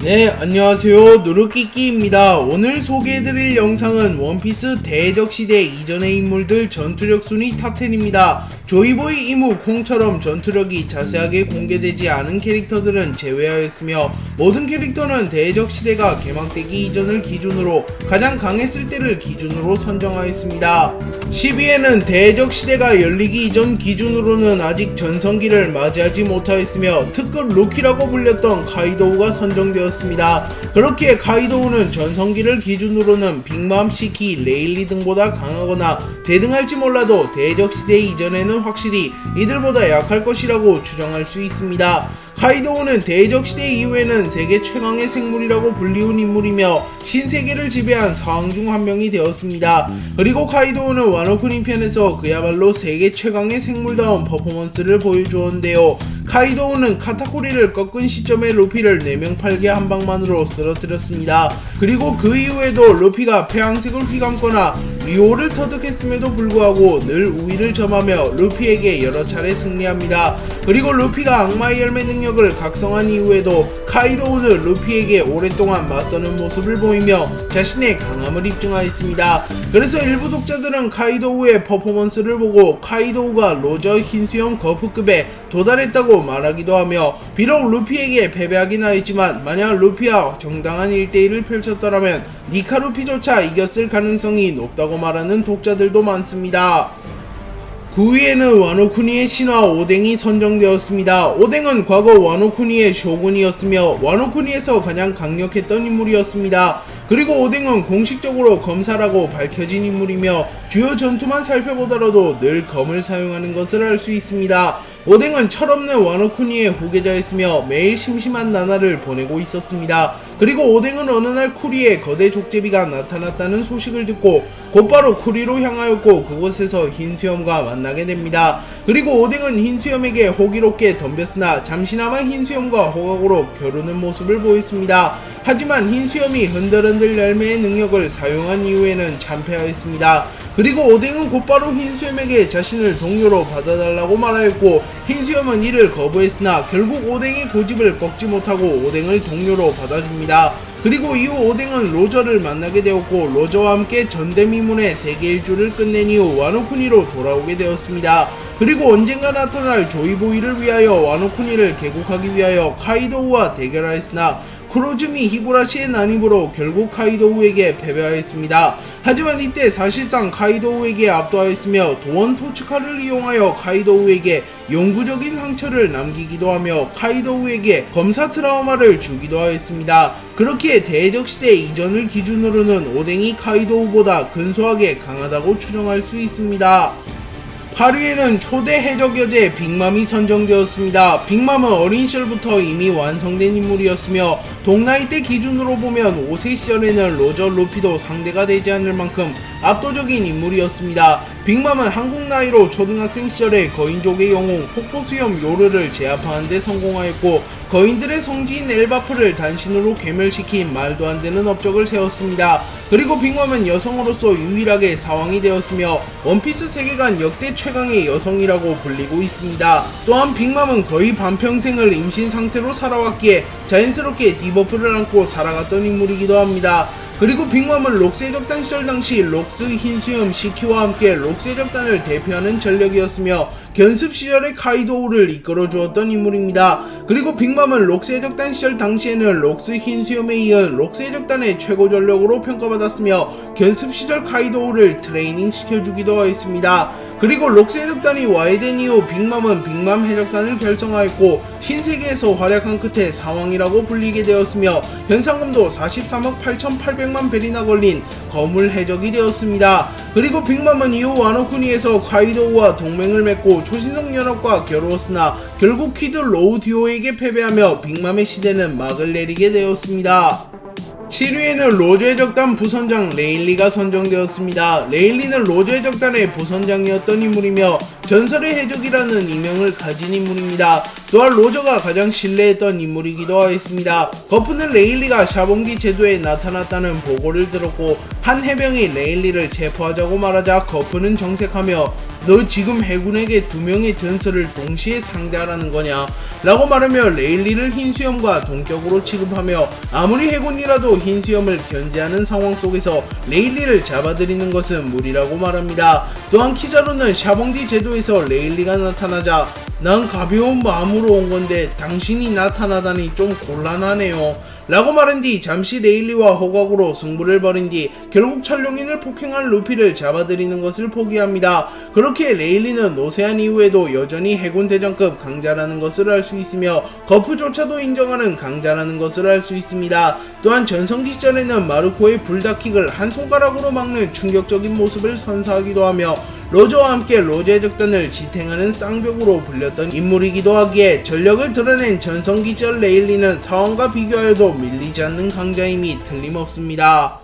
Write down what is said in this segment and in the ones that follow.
네, 안녕하세요. 누르끼끼입니다. 오늘 소개해드릴 영상은 원피스 대적시대 이전의 인물들 전투력 순위 탑10입니다. 조이보이 이무 콩처럼 전투력이 자세하게 공개되지 않은 캐릭터들은 제외하였으며 모든 캐릭터는 대적시대가 개막되기 이전을 기준으로 가장 강했을 때를 기준으로 선정하였습니다. 10위에는 대적시대가 열리기 이전 기준으로는 아직 전성기를 맞이하지 못하였으며 특급 루키라고 불렸던 카이도우가 선정되었습니다. 그렇기에 카이도우는 전성기를 기준으로는 빅맘, 시키, 레일리 등보다 강하거나 대등할지 몰라도 대적시대 이전에는 확실히 이들보다 약할 것이라고 추정할 수 있습니다. 카이도우는 대적시대 이후에는 세계 최강의 생물이라고 불리운 인물이며 신세계를 지배한 사왕 중 한 명이 되었습니다. 그리고 카이도우는 와노쿠닌 편에서 그야말로 세계 최강의 생물다운 퍼포먼스를 보여주었는데요. 카이도우는 카타쿠리를 꺾은 시점에 루피를 4명 8개 한 방만으로 쓰러뜨렸습니다. 그리고 그 이후에도 루피가 폐왕색을 휘감거나 리오를 터득했음에도 불구하고 늘 우위를 점하며 루피에게 여러 차례 승리합니다. 그리고 루피가 악마의 열매 능력을 각성한 이후에도 카이도우는 루피에게 오랫동안 맞서는 모습을 보이며 자신의 강함을 입증하였습니다. 그래서 일부 독자들은 카이도우의 퍼포먼스를 보고 카이도우가 로저 흰수염 거프급에 도달했다고 말하기도 하며 비록 루피에게 패배하긴 하였지만 만약 루피와 정당한 1대1을 펼쳤더라면 니카 루피조차 이겼을 가능성이 높다고 말하는 독자들도 많습니다. 9위에는 와노쿠니의 신화 오뎅이 선정되었습니다. 오뎅은 과거 와노쿠니의 쇼군이었으며 와노쿠니에서 가장 강력했던 인물이었습니다. 그리고 오뎅은 공식적으로 검사라고 밝혀진 인물이며 주요 전투만 살펴보더라도 늘 검을 사용하는 것을 알 수 있습니다. 오뎅은 철없는 와노쿠니의 후계자였으며 매일 심심한 나날을 보내고 있었습니다. 그리고 오뎅은 어느 날 쿠리에 거대 족제비가 나타났다는 소식을 듣고 곧바로 쿠리로 향하였고 그곳에서 흰수염과 만나게 됩니다. 그리고 오뎅은 흰수염에게 호기롭게 덤볐으나 잠시나마 흰수염과 호각으로 겨루는 모습을 보였습니다. 하지만 흰수염이 흔들흔들 열매의 능력을 사용한 이후에는 참패하였습니다. 그리고 오뎅은 곧바로 흰수염에게 자신을 동료로 받아달라고 말하였고 흰수염은 이를 거부했으나 결국 오뎅의 고집을 꺾지 못하고 오뎅을 동료로 받아줍니다. 그리고 이후 오뎅은 로저를 만나게 되었고 로저와 함께 전대미문의 세계 일주를 끝낸 이후 와노쿠니로 돌아오게 되었습니다. 그리고 언젠가 나타날 조이보이를 위하여 와노쿠니를 개국하기 위하여 카이도우와 대결하였으나 쿠로즈미 히구라시의 난입으로 결국 카이도우에게 패배하였습니다. 하지만 이때 사실상 카이도우에게 압도하였으며 도원 토츠카를 이용하여 카이도우에게 영구적인 상처를 남기기도 하며 카이도우에게 검사 트라우마를 주기도 하였습니다. 그렇기에 대적시대 이전을 기준으로는 오뎅이 카이도우보다 근소하게 강하다고 추정할 수 있습니다. 8위에는 초대 해적 여제 빅맘이 선정되었습니다. 빅맘은 어린 시절부터 이미 완성된 인물이었으며 동나이 때 기준으로 보면 5세 시절에는 로저 루피도 상대가 되지 않을 만큼 압도적인 인물이었습니다. 빅맘은 한국 나이로 초등학생 시절에 거인족의 영웅 폭포수염 요르를 제압하는 데 성공하였고 거인들의 성지인 엘바프를 단신으로 괴멸시킨 말도 안 되는 업적을 세웠습니다. 그리고 빅맘은 여성으로서 유일하게 사왕이 되었으며 원피스 세계관 역대 최강의 여성이라고 불리고 있습니다. 또한 빅맘은 거의 반평생을 임신 상태로 살아왔기에 자연스럽게 디버프를 안고 살아갔던 인물이기도 합니다. 그리고 빅맘은 록세적단 시절 당시 록스, 흰수염, 시키와 함께 록세적단을 대표하는 전력이었으며 견습 시절의 카이도우를 이끌어주었던 인물입니다. 그리고 빅맘은 록세적단 시절 당시에는 록스, 흰수염에 이은 록세적단의 최고 전력으로 평가받았으며 견습 시절 카이도우를 트레이닝 시켜주기도 하였습니다. 그리고 록세적단이 와해된 이후 빅맘은 빅맘 해적단을 결성하였고 신세계에서 활약한 끝에 사왕이라고 불리게 되었으며 현상금도 43억 8,800만 벨이나 걸린 거물 해적이 되었습니다. 그리고 빅맘은 이후 와노쿠니에서 카이도우와 동맹을 맺고 초신성 연합과 겨루었으나 결국 퀴드 로우 듀오에게 패배하며 빅맘의 시대는 막을 내리게 되었습니다. 7위에는 로저의 적단 부선장 레일리가 선정되었습니다. 레일리는 로저의 적단의 부선장이었던 인물이며 전설의 해적이라는 이명을 가진 인물입니다. 또한 로저가 가장 신뢰했던 인물이기도 하였습니다. 거프는 레일리가 샤봉기 제도에 나타났다는 보고를 들었고 한 해병이 레일리를 체포하자고 말하자 거프는 정색하며 너 지금 해군에게 2명의 전설을 동시에 상대하라는 거냐? 라고 말하며 레일리를 흰수염과 동격으로 취급하며 아무리 해군이라도 흰수염을 견제하는 상황 속에서 레일리를 잡아들이는 것은 무리라고 말합니다. 또한 키자루는 샤봉디 제도에서 레일리가 나타나자 난 가벼운 마음으로 온 건데 당신이 나타나다니 좀 곤란하네요. 라고 말한 뒤 잠시 레일리와 호각으로 승부를 벌인 뒤 결국 천룡인을 폭행한 루피를 잡아들이는 것을 포기합니다. 그렇게 레일리는 노세한 이후에도 여전히 해군 대장급 강자라는 것을 알 수 있으며 거프조차도 인정하는 강자라는 것을 알 수 있습니다. 또한 전성기 시절에는 마르코의 불닭킥을 한 손가락으로 막는 충격적인 모습을 선사하기도 하며 로저와 함께 로제의 적단을 지탱하는 쌍벽으로 불렸던 인물이기도 하기에 전력을 드러낸 전성기절 레일리는 상황과 비교하여도 밀리지 않는 강자임이 틀림없습니다.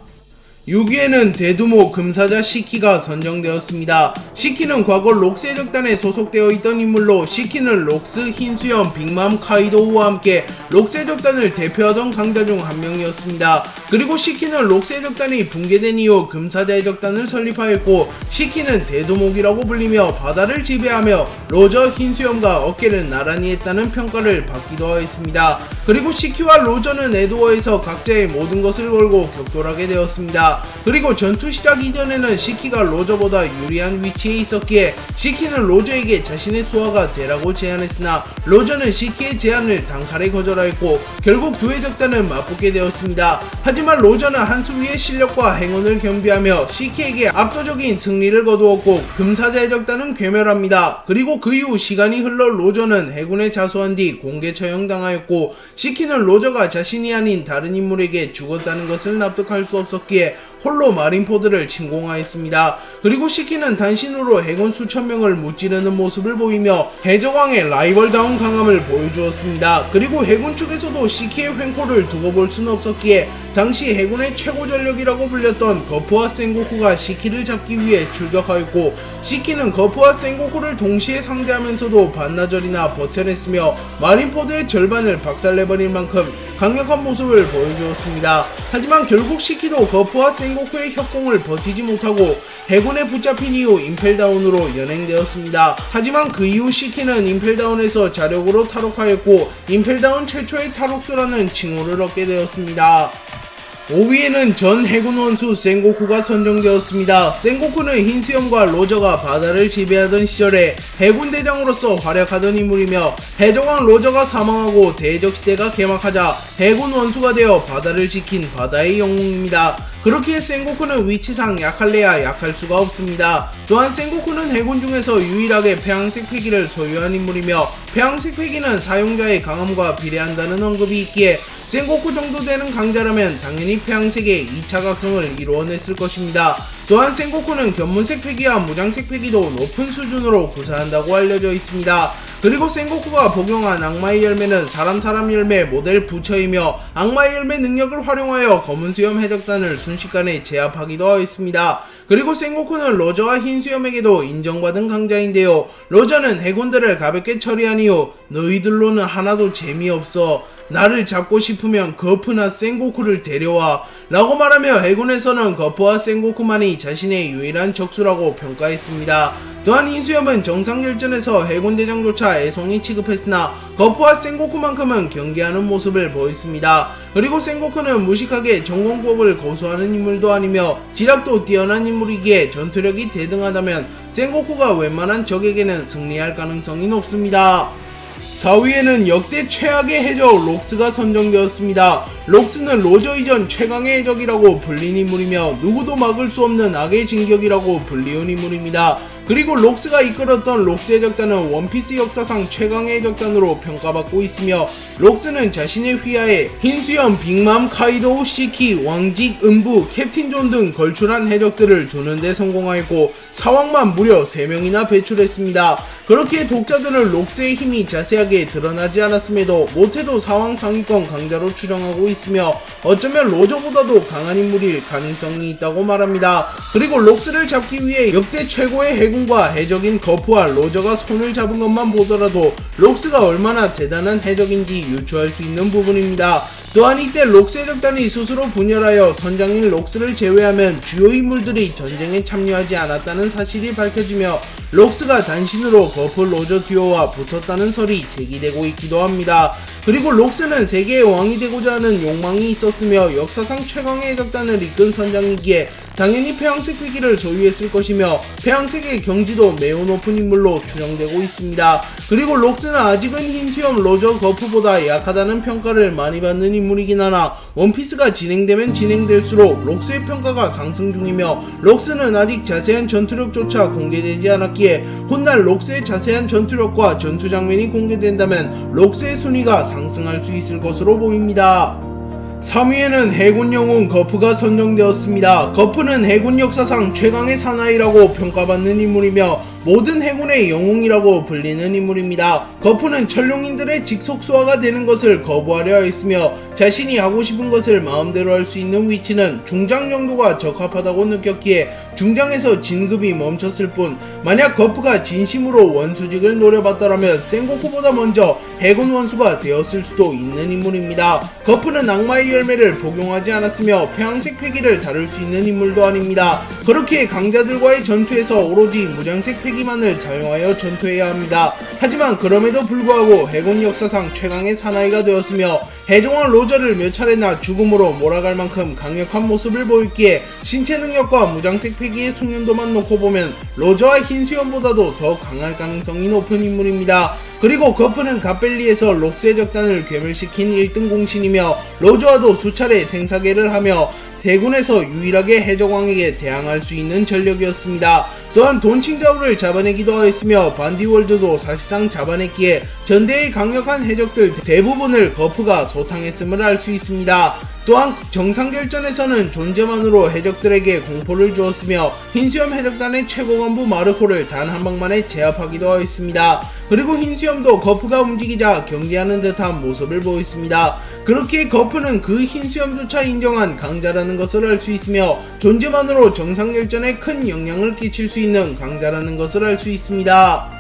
6위에는 대두모 금사자 시키가 선정되었습니다. 시키는 과거 록스의 적단에 소속되어 있던 인물로 시키는 록스, 흰수염, 빅맘, 카이도우와 함께 록스의 적단을 대표하던 강자 중 한 명이었습니다. 그리고 시키는 록스의 적단이 붕괴된 이후 금사자의 적단을 설립하였고 시키는 대두목이라고 불리며 바다를 지배하며 로저, 흰수염과 어깨를 나란히 했다는 평가를 받기도 하였습니다. 그리고 시키와 로저는 에드워에서 각자의 모든 것을 걸고 격돌하게 되었습니다. 그리고 전투 시작 이전에는 시키가 로저보다 유리한 위치에 있었기에 시키는 로저에게 자신의 수하가 되라고 제안했으나 로저는 시키의 제안을 단칼에 거절하였고 결국 두의 적단은 맞붙게 되었습니다. 하지만 로저는 한 수 위의 실력과 행운을 겸비하며 시키에게 압도적인 승리를 거두었고 금사자의 적단은 괴멸합니다. 그리고 그 이후 시간이 흘러 로저는 해군에 자수한 뒤 공개 처형당하였고 시키는 로저가 자신이 아닌 다른 인물에게 죽었다는 것을 납득할 수 없었기에 홀로 마린포드를 침공하였습니다. 그리고 시키는 단신으로 해군 수천 명을 무찌르는 모습을 보이며 해적왕의 라이벌다운 강함을 보여주었습니다. 그리고 해군 측에서도 시키의 횡포를 두고 볼 수는 없었기에 당시 해군의 최고 전력이라고 불렸던 거프와 센고쿠가 시키를 잡기 위해 출격하였고 시키는 거프와 센고쿠를 동시에 상대하면서도 반나절이나 버텨냈으며 마린포드의 절반을 박살내버릴 만큼 강력한 모습을 보여주었습니다. 하지만 결국 시키도 거프와 센고쿠의 협공을 버티지 못하고 해군에 붙잡힌 이후 임펠다운으로 연행되었습니다. 하지만 그 이후 시키는 임펠다운에서 자력으로 탈옥하였고 임펠다운 최초의 탈옥수라는 칭호를 얻게 되었습니다. 5위에는 전 해군 원수 센고쿠가 선정되었습니다. 센고쿠는 흰수염과 로저가 바다를 지배하던 시절에 해군 대장으로서 활약하던 인물이며 해적왕 로저가 사망하고 대적시대가 개막하자 해군 원수가 되어 바다를 지킨 바다의 영웅입니다. 그렇기에 센고쿠는 위치상 약할래야 약할 수가 없습니다. 또한 센고쿠는 해군 중에서 유일하게 폐왕색 패기를 소유한 인물이며 폐왕색 패기는 사용자의 강함과 비례한다는 언급이 있기에 센고쿠 정도 되는 강자라면 당연히 폐왕색의 2차 각성을 이루어냈을 것입니다. 또한 센고쿠는 견문색 패기와 무장색 패기도 높은 수준으로 구사한다고 알려져 있습니다. 그리고 센고쿠가 복용한 악마의 열매는 사람 열매 모델 부처이며 악마의 열매 능력을 활용하여 검은수염 해적단을 순식간에 제압하기도 하였습니다. 그리고 센고쿠는 로저와 흰수염에게도 인정받은 강자인데요. 로저는 해군들을 가볍게 처리한 이후 너희들로는 하나도 재미없어. 나를 잡고 싶으면 거프나 센고쿠를 데려와 라고 말하며 해군에서는 거프와 센고쿠만이 자신의 유일한 적수라고 평가했습니다. 또한 흰수염은 정상결전에서 해군대장조차 애송이 취급했으나 거프와 센고쿠만큼은 경계하는 모습을 보였습니다. 그리고 센고쿠는 무식하게 전공법을 고수하는 인물도 아니며 지략도 뛰어난 인물이기에 전투력이 대등하다면 센고쿠가 웬만한 적에게는 승리할 가능성이 높습니다. 4위에는 역대 최악의 해적 록스가 선정되었습니다. 록스는 로저 이전 최강의 해적이라고 불린 인물이며 누구도 막을 수 없는 악의 진격이라고 불리운 인물입니다. 그리고 록스가 이끌었던 록스의 적단은 원피스 역사상 최강의 적단으로 평가받고 있으며 록스는 자신의 휘하에 흰수염, 빅맘, 카이도우, 시키, 왕직, 음부, 캡틴 존 등 걸출한 해적들을 두는 데 성공하였고 사왕만 무려 3명이나 배출했습니다. 그렇게 독자들은 록스의 힘이 자세하게 드러나지 않았음에도 못해도 사왕 상위권 강자로 추정하고 있으며 어쩌면 로저보다도 강한 인물일 가능성이 있다고 말합니다. 그리고 록스를 잡기 위해 역대 최고의 해군과 해적인 거프와 로저가 손을 잡은 것만 보더라도 록스가 얼마나 대단한 해적인지 유추할 수 있는 부분입니다. 또한 이때 록스 해적단이 스스로 분열하여 선장인 록스를 제외하면 주요 인물들이 전쟁에 참여하지 않았다는 사실이 밝혀지며 록스가 단신으로 거프 로저 듀오와 붙었다는 설이 제기되고 있기도 합니다. 그리고 록스는 세계의 왕이 되고자 하는 욕망이 있었으며 역사상 최강의 해적단을 이끈 선장이기에 당연히 폐왕색 회기를 소유했을 것이며 폐왕색의 경지도 매우 높은 인물로 추정되고 있습니다. 그리고 록스는 아직은 흰수염 로저 거프보다 약하다는 평가를 많이 받는 인물이긴 하나 원피스가 진행되면 진행될수록 록스의 평가가 상승 중이며 록스는 아직 자세한 전투력조차 공개되지 않았기에 훗날 록스의 자세한 전투력과 전투 장면이 공개된다면 록스의 순위가 상승할 수 있을 것으로 보입니다. 3위에는 해군 영웅 거프가 선정되었습니다. 거프는 해군 역사상 최강의 사나이라고 평가받는 인물이며 모든 해군의 영웅이라고 불리는 인물입니다. 거프는 천룡인들의 직속수화가 되는 것을 거부하려 했으며 자신이 하고 싶은 것을 마음대로 할 수 있는 위치는 중장 정도가 적합하다고 느꼈기에 중장에서 진급이 멈췄을 뿐 만약 거프가 진심으로 원수직을 노려봤더라면 센고쿠보다 먼저 해군 원수가 되었을 수도 있는 인물입니다. 거프는 악마의 열매를 복용하지 않았으며 폐왕색 패기를 다룰 수 있는 인물도 아닙니다. 그렇게 강자들과의 전투에서 오로지 무장색 패기만을 사용하여 전투해야 합니다. 하지만 그럼에도 불구하고 해군 역사상 최강의 사나이가 되었으며 해적왕 로저를 몇 차례나 죽음으로 몰아갈 만큼 강력한 모습을 보였기에 신체 능력과 무장색 패기의 숙련도만 놓고 보면 로저와 흰수염보다도 더 강할 가능성이 높은 인물입니다. 그리고 거프는 갓벨리에서 록스 해적단을 괴멸시킨 1등 공신이며 로저와도 수차례 생사계를 하며 대군에서 유일하게 해적왕에게 대항할 수 있는 전력이었습니다. 또한 돈칭자우를 잡아내기도 하였으며 반디월드도 사실상 잡아냈기에 전대의 강력한 해적들 대부분을 거프가 소탕했음을 알 수 있습니다. 또한 정상결전에서는 존재만으로 해적들에게 공포를 주었으며 흰수염 해적단의 최고 간부 마르코를 단 한 방만에 제압하기도 하였습니다. 그리고 흰수염도 거프가 움직이자 경계하는 듯한 모습을 보였습니다. 그렇게 거프는 그 흰수염조차 인정한 강자라는 것을 알 수 있으며 존재만으로 정상결전에 큰 영향을 끼칠 수 있는 강자라는 것을 알 수 있습니다.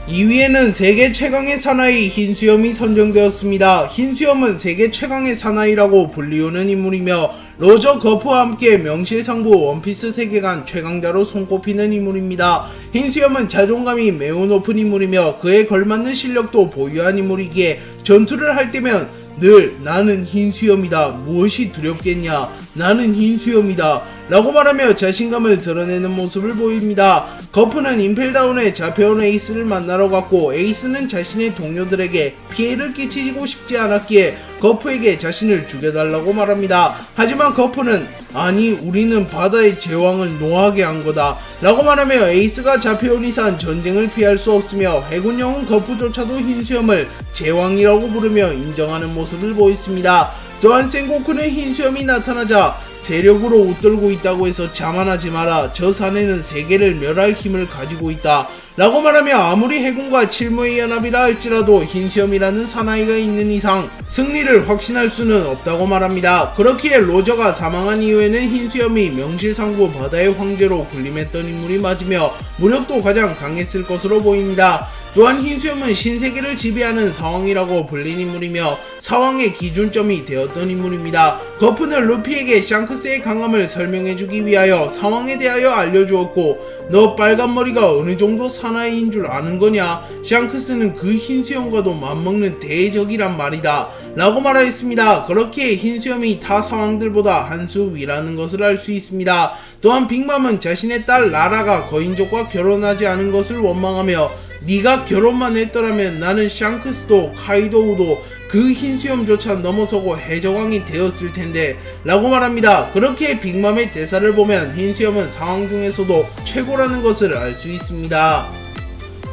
2위에는 세계 최강의 사나이 흰수염이 선정되었습니다. 흰수염은 세계 최강의 사나이라고 불리우는 인물이며 로저 거프와 함께 명실상부 원피스 세계관 최강자로 손꼽히는 인물입니다. 흰수염은 자존감이 매우 높은 인물이며 그에 걸맞는 실력도 보유한 인물이기에 전투를 할 때면 늘 나는 흰수염이다. 무엇이 두렵겠냐. 나는 흰수염이다. 라고 말하며 자신감을 드러내는 모습을 보입니다. 거프는 임펠다운에 잡혀온 에이스를 만나러 갔고 에이스는 자신의 동료들에게 피해를 끼치고 싶지 않았기에 거프에게 자신을 죽여달라고 말합니다. 하지만 거프는 아니 우리는 바다의 제왕을 노하게 한 거다 라고 말하며 에이스가 잡혀온 이상 전쟁을 피할 수 없으며 해군 영웅 거프조차도 흰수염을 제왕이라고 부르며 인정하는 모습을 보였습니다. 또한 센고쿠는 흰수염이 나타나자 세력으로 웃돌고 있다고 해서 자만하지 마라. 저 사내는 세계를 멸할 힘을 가지고 있다 라고 말하며 아무리 해군과 칠무의 연합이라 할지라도 흰수염이라는 사나이가 있는 이상 승리를 확신할 수는 없다고 말합니다. 그렇기에 로저가 사망한 이후에는 흰수염이 명실상부 바다의 황제로 군림했던 인물이 맞으며 무력도 가장 강했을 것으로 보입니다. 또한 흰수염은 신세계를 지배하는 사왕이라고 불린 인물이며 사왕의 기준점이 되었던 인물입니다. 거프는 루피에게 샹크스의 강함을 설명해주기 위하여 사왕에 대하여 알려주었고 너 빨간머리가 어느정도 사나이인 줄 아는 거냐? 샹크스는 그 흰수염과도 맞먹는 대적이란 말이다 라고 말하였습니다. 그렇게 흰수염이 타 사왕들보다 한 수 위라는 것을 알 수 있습니다. 또한 빅맘은 자신의 딸 라라가 거인족과 결혼하지 않은 것을 원망하며 네가 결혼만 했더라면 나는 샹크스도 카이도우도 그 흰수염조차 넘어서고 해적왕이 되었을 텐데 라고 말합니다. 그렇게 빅맘의 대사를 보면 흰수염은 상황 중에서도 최고라는 것을 알 수 있습니다.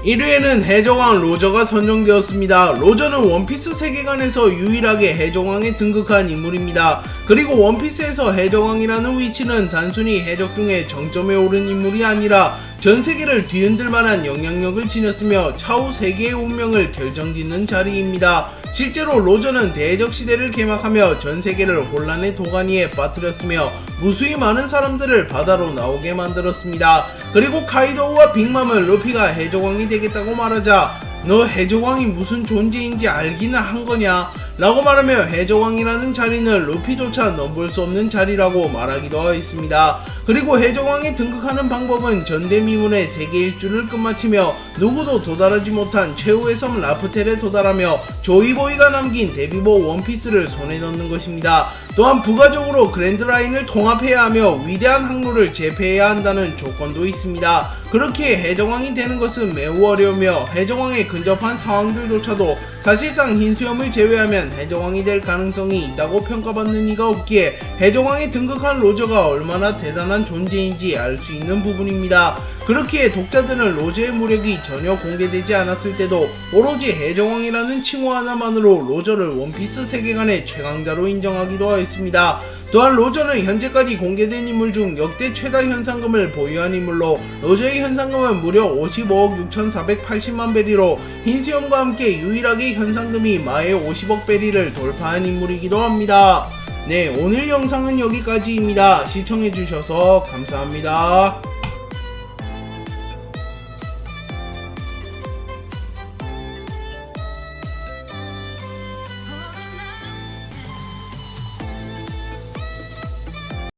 1위에는 해적왕 로저가 선정되었습니다. 로저는 원피스 세계관에서 유일하게 해적왕에 등극한 인물입니다. 그리고 원피스에서 해적왕이라는 위치는 단순히 해적 중에 정점에 오른 인물이 아니라 전 세계를 뒤흔들 만한 영향력을 지녔으며 차후 세계의 운명을 결정짓는 자리입니다. 실제로 로저는 대적 시대를 개막하며 전 세계를 혼란의 도가니에 빠뜨렸으며 무수히 많은 사람들을 바다로 나오게 만들었습니다. 그리고 카이도우와 빅맘은 루피가 해적왕이 되겠다고 말하자 너 해적왕이 무슨 존재인지 알기는 한 거냐 라고 말하며 해적왕이라는 자리는 루피조차 넘볼 수 없는 자리라고 말하기도 하였습니다. 그리고 해적왕에 등극하는 방법은 전대미문의 세계 일주를 끝마치며 누구도 도달하지 못한 최후의 섬 라프텔에 도달하며 조이보이가 남긴 데뷔보 원피스를 손에 넣는 것입니다. 또한 부가적으로 그랜드라인을 통합해야 하며 위대한 항로를 제패해야 한다는 조건도 있습니다. 그렇게 해적왕이 되는 것은 매우 어려우며 해적왕에 근접한 상황들조차도 사실상 흰수염을 제외하면 해적왕이 될 가능성이 있다고 평가받는 이가 없기에 해적왕에 등극한 로저가 얼마나 대단한 존재인지 알 수 있는 부분입니다. 그렇기에 독자들은 로저의 무력이 전혀 공개되지 않았을 때도 오로지 해적왕이라는 칭호 하나만으로 로저를 원피스 세계관의 최강자로 인정하기도 하였습니다. 또한 로저는 현재까지 공개된 인물 중 역대 최다 현상금을 보유한 인물로 로저의 현상금은 무려 55억 6,480만 베리로 흰수염과 함께 유일하게 현상금이 마의 50억 베리를 돌파한 인물이기도 합니다. 네, 오늘 영상은 여기까지입니다. 시청해주셔서 감사합니다.